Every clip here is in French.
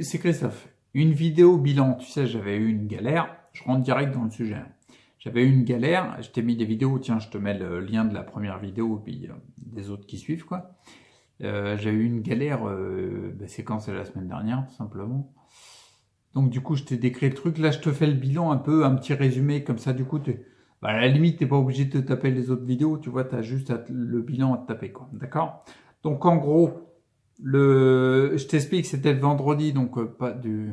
C'est Christophe. Une vidéo bilan, tu sais, j'avais eu une galère. Je rentre direct dans le sujet. J'avais eu une galère, je t'ai mis des vidéos, tiens, je te mets le lien de la première vidéo et puis des autres qui suivent, quoi. J'ai eu une galère, c'est quand? C'est la semaine dernière, tout simplement. Donc du coup, je t'ai décrit le truc. Là, je te fais le bilan un peu, un petit résumé, comme ça, du coup, à la limite, t'es pas obligé de te taper les autres vidéos, tu vois, t'as juste le bilan à te taper, quoi. D'accord? Donc en gros, je t'explique, c'était le vendredi, donc pas du...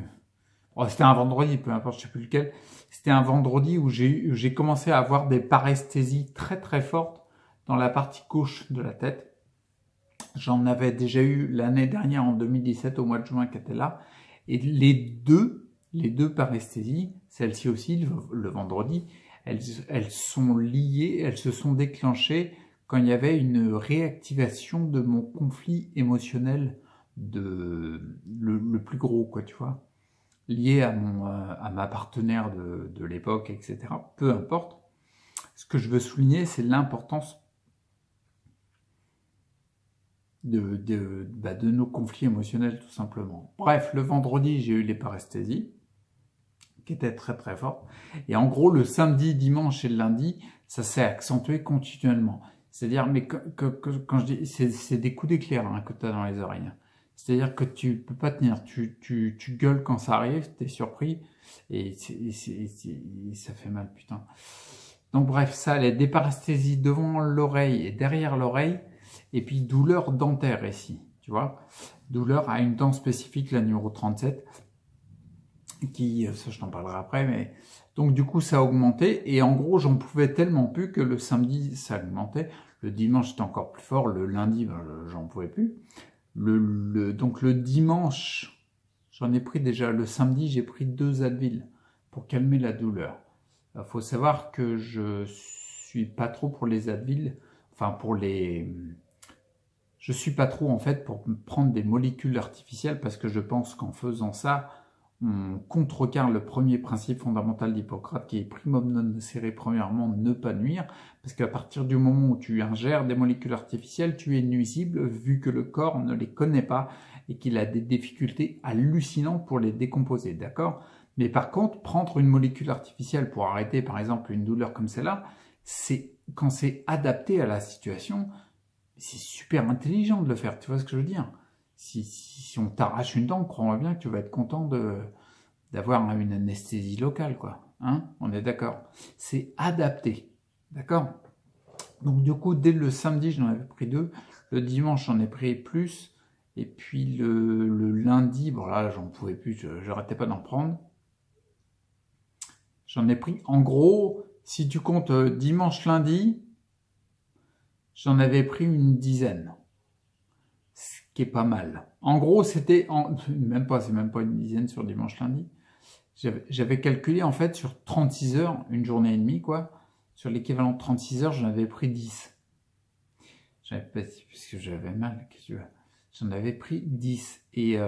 Oh, c'était un vendredi, peu importe, je sais plus lequel. C'était un vendredi où j'ai commencé à avoir des paresthésies très très fortes dans la partie gauche de la tête. J'en avais déjà eu l'année dernière en 2017 au mois de juin qui était là. Et les deux paresthésies, celle-ci aussi le vendredi, elles sont liées, elles se sont déclenchées quand il y avait une réactivation de mon conflit émotionnel le plus gros, quoi, tu vois, lié à ma partenaire de l'époque, etc. Peu importe. Ce que je veux souligner, c'est l'importance de nos conflits émotionnels, tout simplement. Bref, le vendredi, j'ai eu les paresthésies, qui étaient très très fortes. Et en gros, le samedi, dimanche et le lundi, ça s'est accentué continuellement. C'est-à-dire, mais quand je dis, c'est des coups d'éclair hein, que tu as dans les oreilles. C'est-à-dire que tu peux pas tenir, tu gueules quand ça arrive, t'es surpris, et ça fait mal, putain. Donc bref, ça, des paresthésies devant l'oreille et derrière l'oreille, et puis douleur dentaire ici, tu vois. Douleur à une dent spécifique, la numéro 37, qui, ça je t'en parlerai après, mais... Donc du coup, ça a augmenté, et en gros, j'en pouvais tellement plus que le samedi, ça augmentait. Le dimanche, c'était encore plus fort, le lundi, ben, j'en pouvais plus. Donc le dimanche, j'en ai pris déjà, le samedi, j'ai pris 2 Advil pour calmer la douleur. Il faut savoir que je suis pas trop pour les Advil, enfin je suis pas trop en fait pour prendre des molécules artificielles parce que je pense qu'en faisant ça, on contrecarre le premier principe fondamental d'Hippocrate qui est primum non nocere, premièrement ne pas nuire, parce qu'à partir du moment où tu ingères des molécules artificielles, tu es nuisible vu que le corps ne les connaît pas et qu'il a des difficultés hallucinantes pour les décomposer, d'accord? Mais par contre, prendre une molécule artificielle pour arrêter par exemple une douleur comme celle-là, c'est quand c'est adapté à la situation, c'est super intelligent de le faire, tu vois ce que je veux dire? Si on t'arrache une dent, crois-moi bien que tu vas être content d'avoir une anesthésie locale, quoi. Hein? On est d'accord. C'est adapté. D'accord? Donc du coup, dès le samedi, j'en avais pris 2. Le dimanche, j'en ai pris plus. Et puis le lundi, bon là, j'en pouvais plus, j'arrêtais pas d'en prendre. J'en ai pris, en gros, si tu comptes dimanche, lundi, j'en avais pris une dizaine. Ce qui est pas mal. En gros, c'était, c'est même pas une dizaine sur dimanche, lundi. J'avais calculé en fait sur 36 heures, une journée et demie quoi, sur l'équivalent de 36 heures, j'en avais pris 10. Puisque j'avais mal, qu'est-ce que tu veux. J'en avais pris 10. Et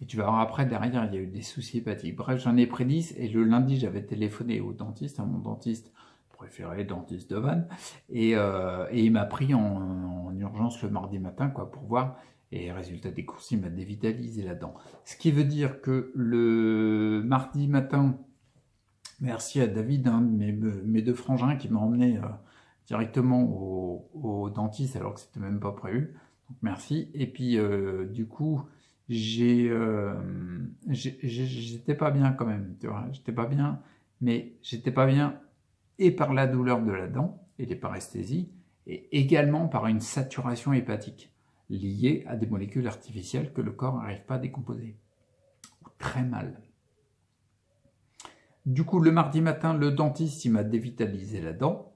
tu vas voir après, derrière, il y a eu des soucis hépatiques. Bref, j'en ai pris 10 et le lundi, j'avais téléphoné au dentiste, à mon dentiste préféré, dentiste de Vannes, et il m'a pris en urgence le mardi matin quoi, pour voir. Et résultat des courses, il m'a dévitalisé la dent. Ce qui veut dire que le mardi matin, merci à David, un de mes 2 frangins, qui m'a emmené directement au dentiste alors que c'était même pas prévu. Donc merci. Et puis du coup, j'étais pas bien quand même, tu vois. J'étais pas bien, mais j'étais pas bien et par la douleur de la dent et les paresthésies, et également par une saturation hépatique liée à des molécules artificielles que le corps n'arrive pas à décomposer. Très mal. Du coup, le mardi matin, le dentiste, il m'a dévitalisé la dent.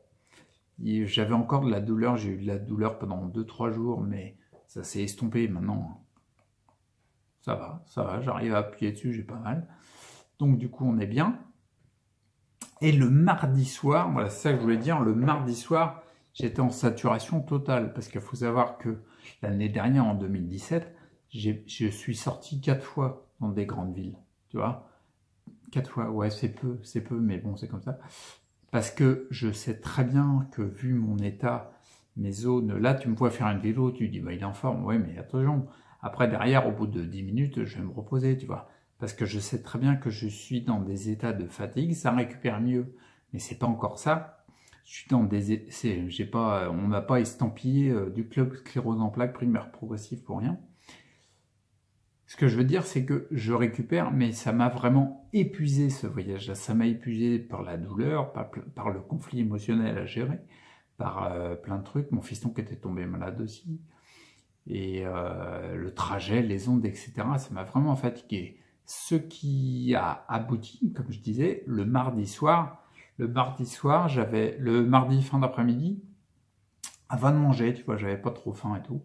J'avais encore de la douleur, j'ai eu de la douleur pendant 2-3 jours, mais ça s'est estompé maintenant. Ça va, j'arrive à appuyer dessus, j'ai pas mal. Donc du coup, on est bien. Et le mardi soir, voilà, c'est ça que je voulais dire, le mardi soir, j'étais en saturation totale, parce qu'il faut savoir que l'année dernière, en 2017, je suis sorti 4 fois dans des grandes villes, tu vois. 4 fois, ouais, c'est peu, mais bon, c'est comme ça. Parce que je sais très bien que vu mon état, mes zones, là, tu me vois faire une vélo, tu dis, bah, il est en forme, ouais, mais attention, Après, derrière, au bout de 10 minutes, je vais me reposer, tu vois. Parce que je sais très bien que je suis dans des états de fatigue, ça récupère mieux. Mais c'est pas encore ça. Je suis dans des, j'ai pas, on m'a pas estampillé du club sclérose en plaques primaire progressive pour rien. Ce que je veux dire, c'est que je récupère, mais ça m'a vraiment épuisé ce voyage-là. Ça m'a épuisé par la douleur, par le conflit émotionnel à gérer, par plein de trucs. Mon fiston qui était tombé malade aussi. Et le trajet, les ondes, etc. Ça m'a vraiment fatigué. Ce qui a abouti, comme je disais, le mardi soir, j'avais le mardi fin d'après-midi, avant de manger, tu vois, j'avais pas trop faim et tout.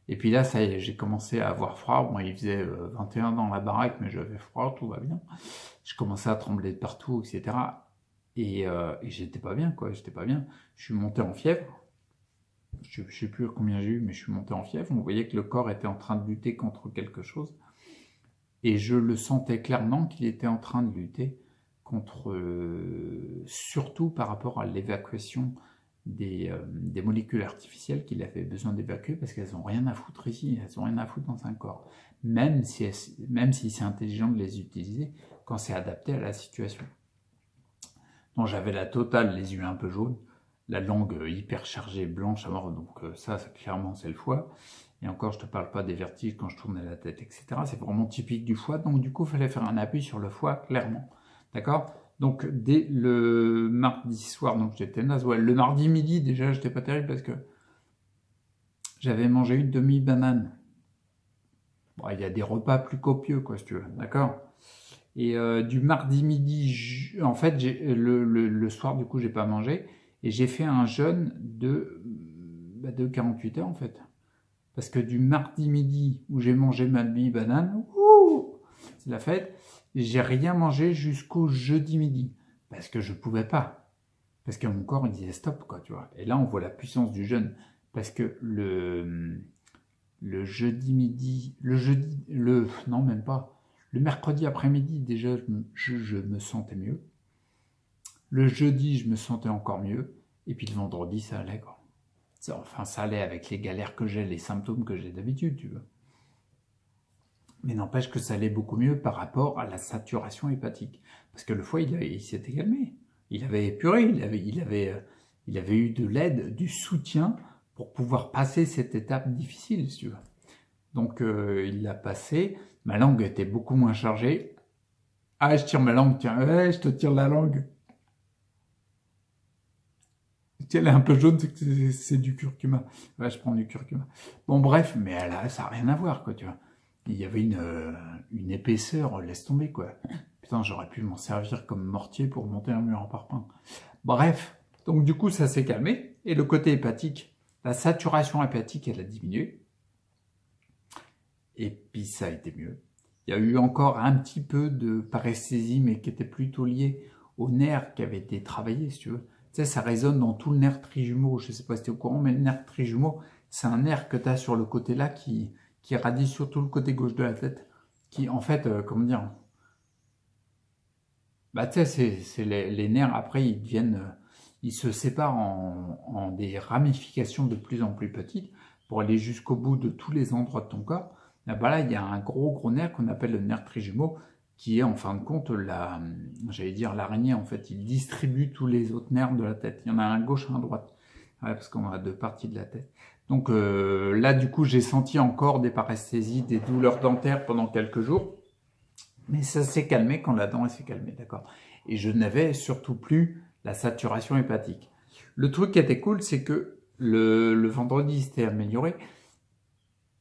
Et puis là, ça y est, j'ai commencé à avoir froid. Bon, il faisait 21 dans la baraque, mais j'avais froid, tout va bien. Je commençais à trembler de partout, etc. Et j'étais pas bien, quoi, j'étais pas bien. Je suis monté en fièvre. Je sais plus combien j'ai eu, mais je suis monté en fièvre. On voyait que le corps était en train de lutter contre quelque chose. Et je le sentais clairement qu'il était en train de lutter contre, surtout par rapport à l'évacuation des molécules artificielles qu'il avait besoin d'évacuer parce qu'elles n'ont rien à foutre ici, elles n'ont rien à foutre dans un corps. Même si c'est intelligent de les utiliser quand c'est adapté à la situation. Donc j'avais la totale, les yeux un peu jaunes, la langue hyper chargée, blanche à mort, donc ça clairement c'est le foie. Et encore, je te parle pas des vertiges quand je tournais la tête, etc. C'est vraiment typique du foie, donc du coup, il fallait faire un appui sur le foie, clairement. D'accord? Donc, dès le mardi soir, donc j'étais naze. Ouais, le mardi midi, déjà, j'étais pas terrible parce que j'avais mangé une demi-banane. Bon, il y a des repas plus copieux, quoi, si tu veux. D'accord? Et du mardi midi, en fait, le soir, du coup, j'ai pas mangé. Et j'ai fait un jeûne de 48 heures, en fait. Parce que du mardi midi, où j'ai mangé ma demi-banane, c'est la fête, j'ai rien mangé jusqu'au jeudi midi. Parce que je pouvais pas. Parce que mon corps, il disait stop, quoi, tu vois. Et là, on voit la puissance du jeûne. Parce que le jeudi midi, non, même pas. Le mercredi après-midi, déjà, je me sentais mieux. Le jeudi, je me sentais encore mieux. Et puis le vendredi, ça allait, quoi. Enfin, ça allait avec les galères que j'ai, les symptômes que j'ai d'habitude, tu vois. Mais n'empêche que ça allait beaucoup mieux par rapport à la saturation hépatique. Parce que le foie, il s'était calmé. Il avait épuré, il avait eu de l'aide, du soutien pour pouvoir passer cette étape difficile, si tu veux. Donc, il l'a passé. Ma langue était beaucoup moins chargée. Ah, je tire ma langue, tiens, ouais, je te tire la langue. Elle est un peu jaune, c'est du curcuma. Ouais, je prends du curcuma. Bon, bref, mais là, ça n'a rien à voir, quoi, tu vois. Il y avait une épaisseur, laisse tomber, quoi. Putain, j'aurais pu m'en servir comme mortier pour monter un mur en parpaing. Bref, donc du coup, ça s'est calmé. Et le côté hépatique, la saturation hépatique, elle a diminué. Et puis, ça a été mieux. Il y a eu encore un petit peu de paresthésie, mais qui était plutôt lié au nerf qui avait été travaillé, si tu veux. Tu sais, ça résonne dans tout le nerf trijumeau. Je ne sais pas si tu es au courant, mais le nerf trijumeau, c'est un nerf que tu as sur le côté là qui radie sur tout le côté gauche de la tête. Qui, en fait, comment dire, bah, tu sais, c'est les nerfs, après, ils se séparent en des ramifications de plus en plus petites pour aller jusqu'au bout de tous les endroits de ton corps. Là, il y a un gros nerf qu'on appelle le nerf trijumeau, qui est en fin de compte j'allais dire l'araignée, en fait. Il distribue tous les autres nerfs de la tête. Il y en a un à gauche, un à droite. Ouais, parce qu'on a deux parties de la tête. Donc là, du coup, j'ai senti encore des paresthésies, des douleurs dentaires pendant quelques jours. Mais ça s'est calmé quand la dent s'est calmée, d'accord. Et je n'avais surtout plus la saturation hépatique. Le truc qui était cool, c'est que le vendredi, c'était amélioré.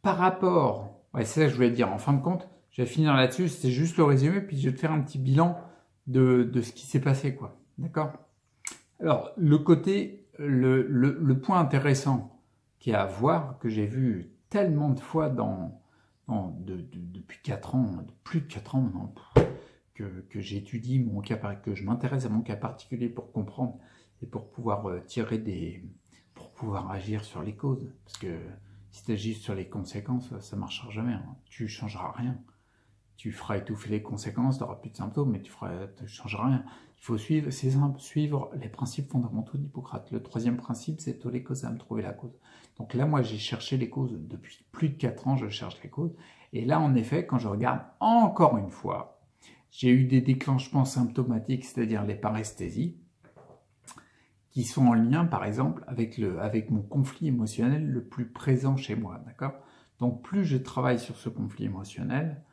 Par rapport, ouais, c'est ça que je voulais dire, en fin de compte, je vais finir là-dessus, c'était juste le résumé, puis je vais te faire un petit bilan de ce qui s'est passé, quoi. D'accord? Alors, le point intéressant qu'il y a à voir, que j'ai vu tellement de fois depuis 4 ans, plus de 4 ans maintenant, que j'étudie mon cas, que je m'intéresse à mon cas particulier pour comprendre et pour pouvoir pour pouvoir agir sur les causes. Parce que si tu agis sur les conséquences, ça ne marchera jamais. Hein. Tu ne changeras rien. tu feras étouffer les conséquences, tu n'auras plus de symptômes, mais tu ne changeras rien. Il faut suivre, c'est simple, suivre les principes fondamentaux d'Hippocrate. Le troisième principe, c'est toller causam, trouver la cause. Donc là, moi, j'ai cherché les causes depuis plus de 4 ans, je cherche les causes. Et là, en effet, quand je regarde encore une fois, j'ai eu des déclenchements symptomatiques, c'est-à-dire les paresthésies, qui sont en lien, par exemple, avec mon conflit émotionnel le plus présent chez moi, d'accord? Donc, plus je travaille sur ce conflit émotionnel,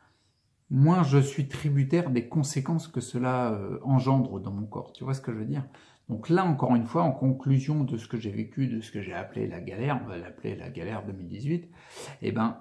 moins je suis tributaire des conséquences que cela engendre dans mon corps. Tu vois ce que je veux dire? Donc là, encore une fois, en conclusion de ce que j'ai vécu, de ce que j'ai appelé la galère, on va l'appeler la galère 2018, eh ben,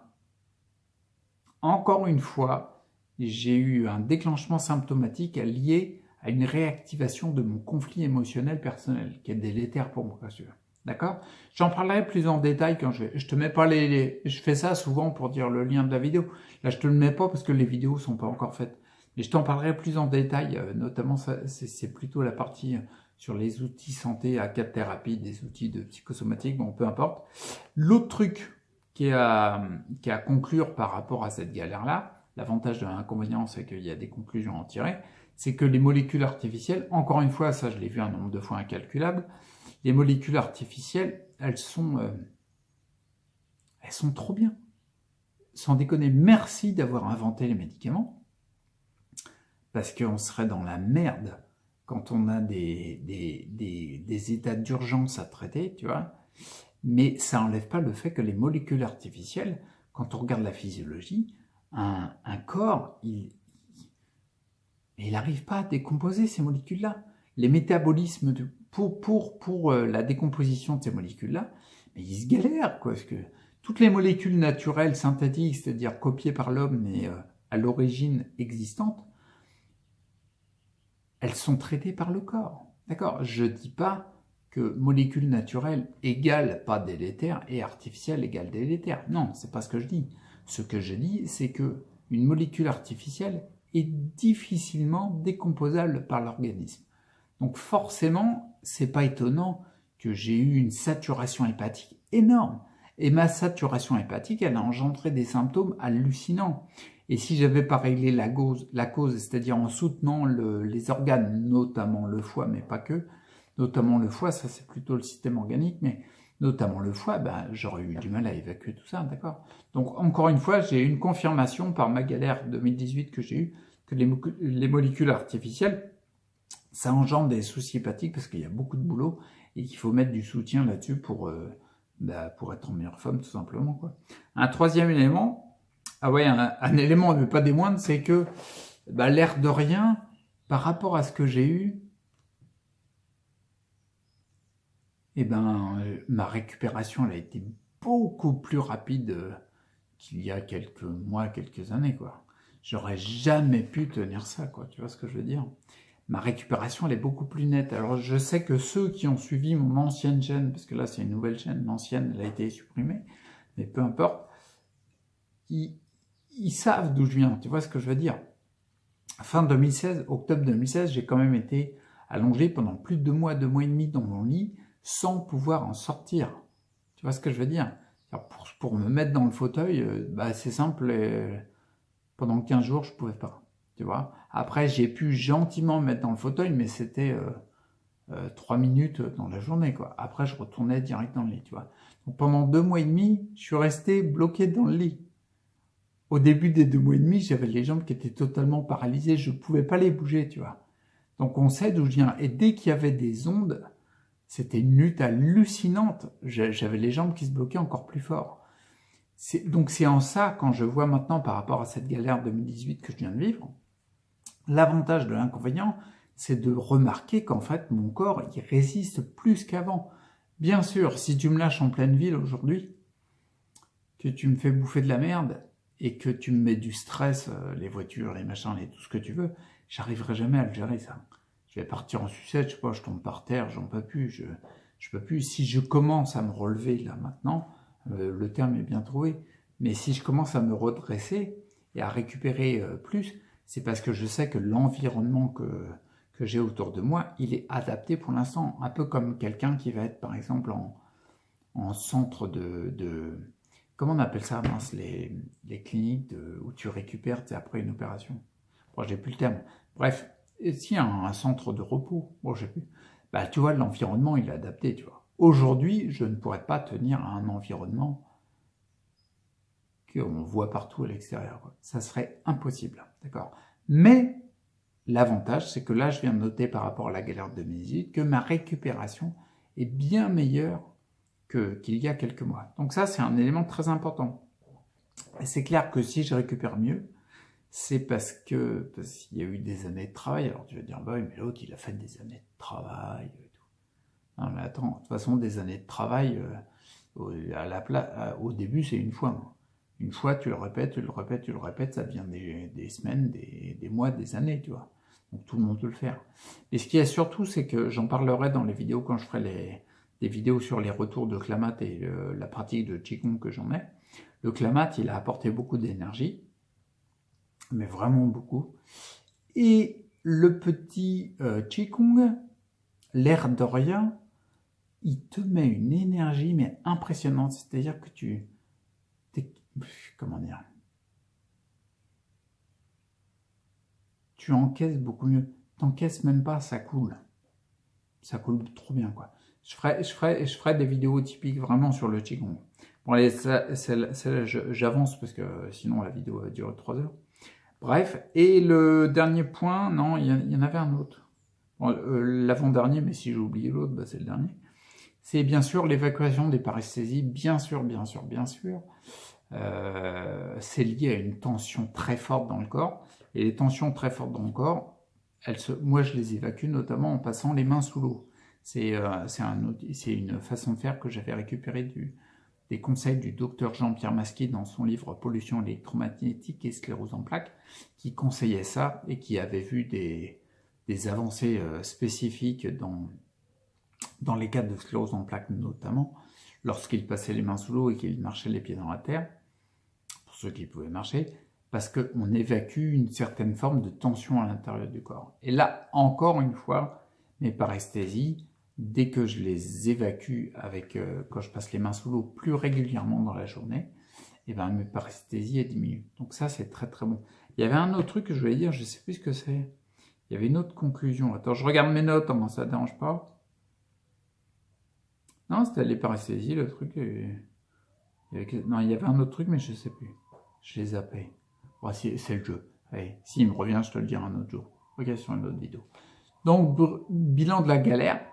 encore une fois, j'ai eu un déclenchement symptomatique lié à une réactivation de mon conflit émotionnel personnel, qui est délétère pour moi, bien sûr. D'accord? J'en parlerai plus en détail quand je te mets pas je fais ça souvent pour dire le lien de la vidéo. Là, je te le mets pas parce que les vidéos sont pas encore faites. Mais je t'en parlerai plus en détail, notamment c'est plutôt la partie sur les outils santé à 4 thérapies, des outils de psychosomatique, bon, peu importe. L'autre truc qui est à conclure par rapport à cette galère-là, l'avantage de l'inconvénient, c'est qu'il y a des conclusions à en tirer, c'est que les molécules artificielles, encore une fois, ça je l'ai vu un nombre de fois incalculable, les molécules artificielles, elles sont trop bien. Sans déconner, merci d'avoir inventé les médicaments, parce qu'on serait dans la merde quand on a des états d'urgence à traiter, tu vois. Mais ça n'enlève pas le fait que les molécules artificielles, quand on regarde la physiologie, un corps, il n'arrive pas à décomposer ces molécules-là. Les métabolismes pour la décomposition de ces molécules-là, mais ils se galèrent, quoi, parce que toutes les molécules naturelles, synthétiques, c'est-à-dire copiées par l'homme, mais à l'origine existantes, elles sont traitées par le corps. D'accord? Je ne dis pas que molécule naturelle égale pas délétère et artificielle égale délétère. Non, c'est pas ce que je dis. Ce que je dis, c'est que une molécule artificielle est difficilement décomposable par l'organisme. Donc forcément, c'est pas étonnant que j'ai eu une saturation hépatique énorme. Et ma saturation hépatique, elle a engendré des symptômes hallucinants. Et si j'avais pas réglé la cause, c'est-à-dire en soutenant les organes, notamment le foie, mais pas que, notamment le foie, ça c'est plutôt le système organique, mais notamment le foie, ben, j'aurais eu du mal à évacuer tout ça, d'accord? Donc encore une fois, j'ai eu une confirmation par ma galère 2018 que j'ai eue, que les molécules artificielles, ça engendre des soucis hépatiques parce qu'il y a beaucoup de boulot et qu'il faut mettre du soutien là-dessus pour être en meilleure forme, tout simplement, quoi. Un troisième élément, un élément, mais pas des moindres, c'est que l'air de rien, par rapport à ce que j'ai eu, ma récupération elle a été beaucoup plus rapide qu'il y a quelques mois, quelques années, quoi. J'aurais jamais pu tenir ça, quoi. Tu vois ce que je veux dire? Ma récupération, elle est beaucoup plus nette. Alors, je sais que ceux qui ont suivi mon ancienne chaîne, parce que là, c'est une nouvelle chaîne, l'ancienne, elle a été supprimée, mais peu importe, ils savent d'où je viens. Tu vois ce que je veux dire? Fin 2016, octobre 2016, j'ai quand même été allongé pendant plus de 2 mois et demi dans mon lit, sans pouvoir en sortir. Tu vois ce que je veux dire? Pour me mettre dans le fauteuil, c'est simple, pendant 15 jours, je pouvais pas. Tu vois. Après, j'ai pu gentiment me mettre dans le fauteuil, mais c'était 3 minutes dans la journée, quoi. Après, je retournais direct dans le lit, tu vois. Donc, pendant 2 mois et demi, je suis resté bloqué dans le lit. Au début des 2 mois et demi, j'avais les jambes qui étaient totalement paralysées, je ne pouvais pas les bouger, tu vois. Donc, on sait d'où je viens. Et dès qu'il y avait des ondes, c'était une lutte hallucinante. J'avais les jambes qui se bloquaient encore plus fort. Donc, c'est en ça, quand je vois maintenant par rapport à cette galère 2018 que je viens de vivre, l'avantage de l'inconvénient, c'est de remarquer qu'en fait, mon corps, il résiste plus qu'avant. Bien sûr, si tu me lâches en pleine ville aujourd'hui, que tu me fais bouffer de la merde, et que tu me mets du stress, les voitures, les machins, tout ce que tu veux, j'arriverai jamais à le gérer, ça. Je vais partir en sucette, je sais pas, je tombe par terre, j'en peux plus, je peux plus. Si je commence à me relever là maintenant, le terme est bien trouvé, mais si je commence à me redresser et à récupérer plus, c'est parce que je sais que l'environnement que j'ai autour de moi, il est adapté pour l'instant, un peu comme quelqu'un qui va être par exemple en centre comment on appelle ça, mince, les cliniques où tu récupères après une opération. Bon, j'ai plus le terme. Bref, si un centre de repos, bon, j'ai plus. Bah, tu vois, l'environnement, il est adapté, tu vois. Aujourd'hui, je ne pourrais pas tenir à un environnement qu'on voit partout à l'extérieur. Ça serait impossible, d'accord. Mais l'avantage, c'est que là, je viens de noter par rapport à la galère de ménisite que ma récupération est bien meilleure qu'il y a quelques mois. Donc ça, c'est un élément très important. Et c'est clair que si je récupère mieux, c'est parce qu'il y a eu des années de travail. Alors tu vas dire, bah oui, mais l'autre, il a fait des années de travail. Et tout. Non, mais attends, de toute façon, des années de travail, au début, c'est une fois. Une fois, tu le répètes, tu le répètes, tu le répètes, ça devient des semaines, des mois, des années, tu vois. Donc tout le monde peut le faire. Et ce qu'il y a surtout, c'est que j'en parlerai dans les vidéos quand je ferai des vidéos sur les retours de Klamat et la pratique de Qigong que j'en ai. Le Klamat, il a apporté beaucoup d'énergie, mais vraiment beaucoup. Et le petit Qigong, l'air de rien, il te met une énergie mais impressionnante. C'est-à-dire que comment dire, tu encaisses beaucoup mieux. T'encaisses même pas, ça coule. Ça coule trop bien, quoi. Je ferai des vidéos typiques vraiment sur le Qigong. Bon, allez, celle-là, j'avance parce que sinon la vidéo va durer 3 heures. Bref, et le dernier point, non, il y en avait un autre. Bon, l'avant-dernier, mais si j'ai oublié l'autre, bah, c'est le dernier. C'est bien sûr l'évacuation des paresthésies, bien sûr, bien sûr, bien sûr. C'est lié à une tension très forte dans le corps. Et les tensions très fortes dans le corps, moi je les évacue notamment en passant les mains sous l'eau. C'est une façon de faire que j'avais récupéré des conseils du docteur Jean-Pierre Masquier dans son livre Pollution électromagnétique et sclérose en plaques, qui conseillait ça et qui avait vu des avancées spécifiques dans les cas de sclérose en plaques notamment, lorsqu'il passait les mains sous l'eau et qu'il marchait les pieds dans la terre, pour ceux qui pouvaient marcher, parce qu'on évacue une certaine forme de tension à l'intérieur du corps. Et là, encore une fois, mes paresthésies, dès que je les évacue quand je passe les mains sous l'eau plus régulièrement dans la journée, et ben mes paresthésies diminuent. Donc ça, c'est très très bon. Il y avait un autre truc que je voulais dire, je ne sais plus ce que c'est. Il y avait une autre conclusion. Attends, je regarde mes notes, hein, ça ne dérange pas. Non, c'était les paresthésies, le truc. Non, il y avait un autre truc, mais je ne sais plus. Je les zappé. Bon, c'est le jeu. Allez, s'il me revient, je te le dirai un autre jour. Regarde sur une autre vidéo. Donc, bilan de la galère.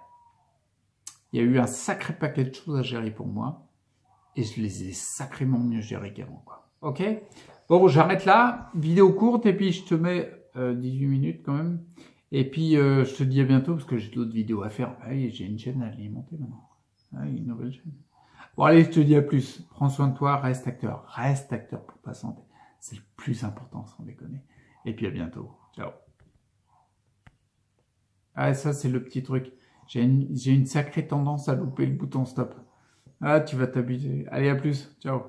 Il y a eu un sacré paquet de choses à gérer pour moi. Et je les ai sacrément mieux gérées qu'avant, quoi. Ok? Bon, j'arrête là. Vidéo courte, et puis je te mets 18 minutes quand même. Et puis, je te dis à bientôt, parce que j'ai d'autres vidéos à faire. Allez, j'ai une chaîne à alimenter maintenant. Allez, une nouvelle chaîne. Bon, allez, je te dis à plus. Prends soin de toi, reste acteur. Reste acteur pour ta santé. C'est le plus important, sans déconner. Et puis à bientôt. Ciao. Ah, ça, c'est le petit truc. J'ai une sacrée tendance à louper le bouton stop. Ah, tu vas t'abuser. Allez, à plus. Ciao.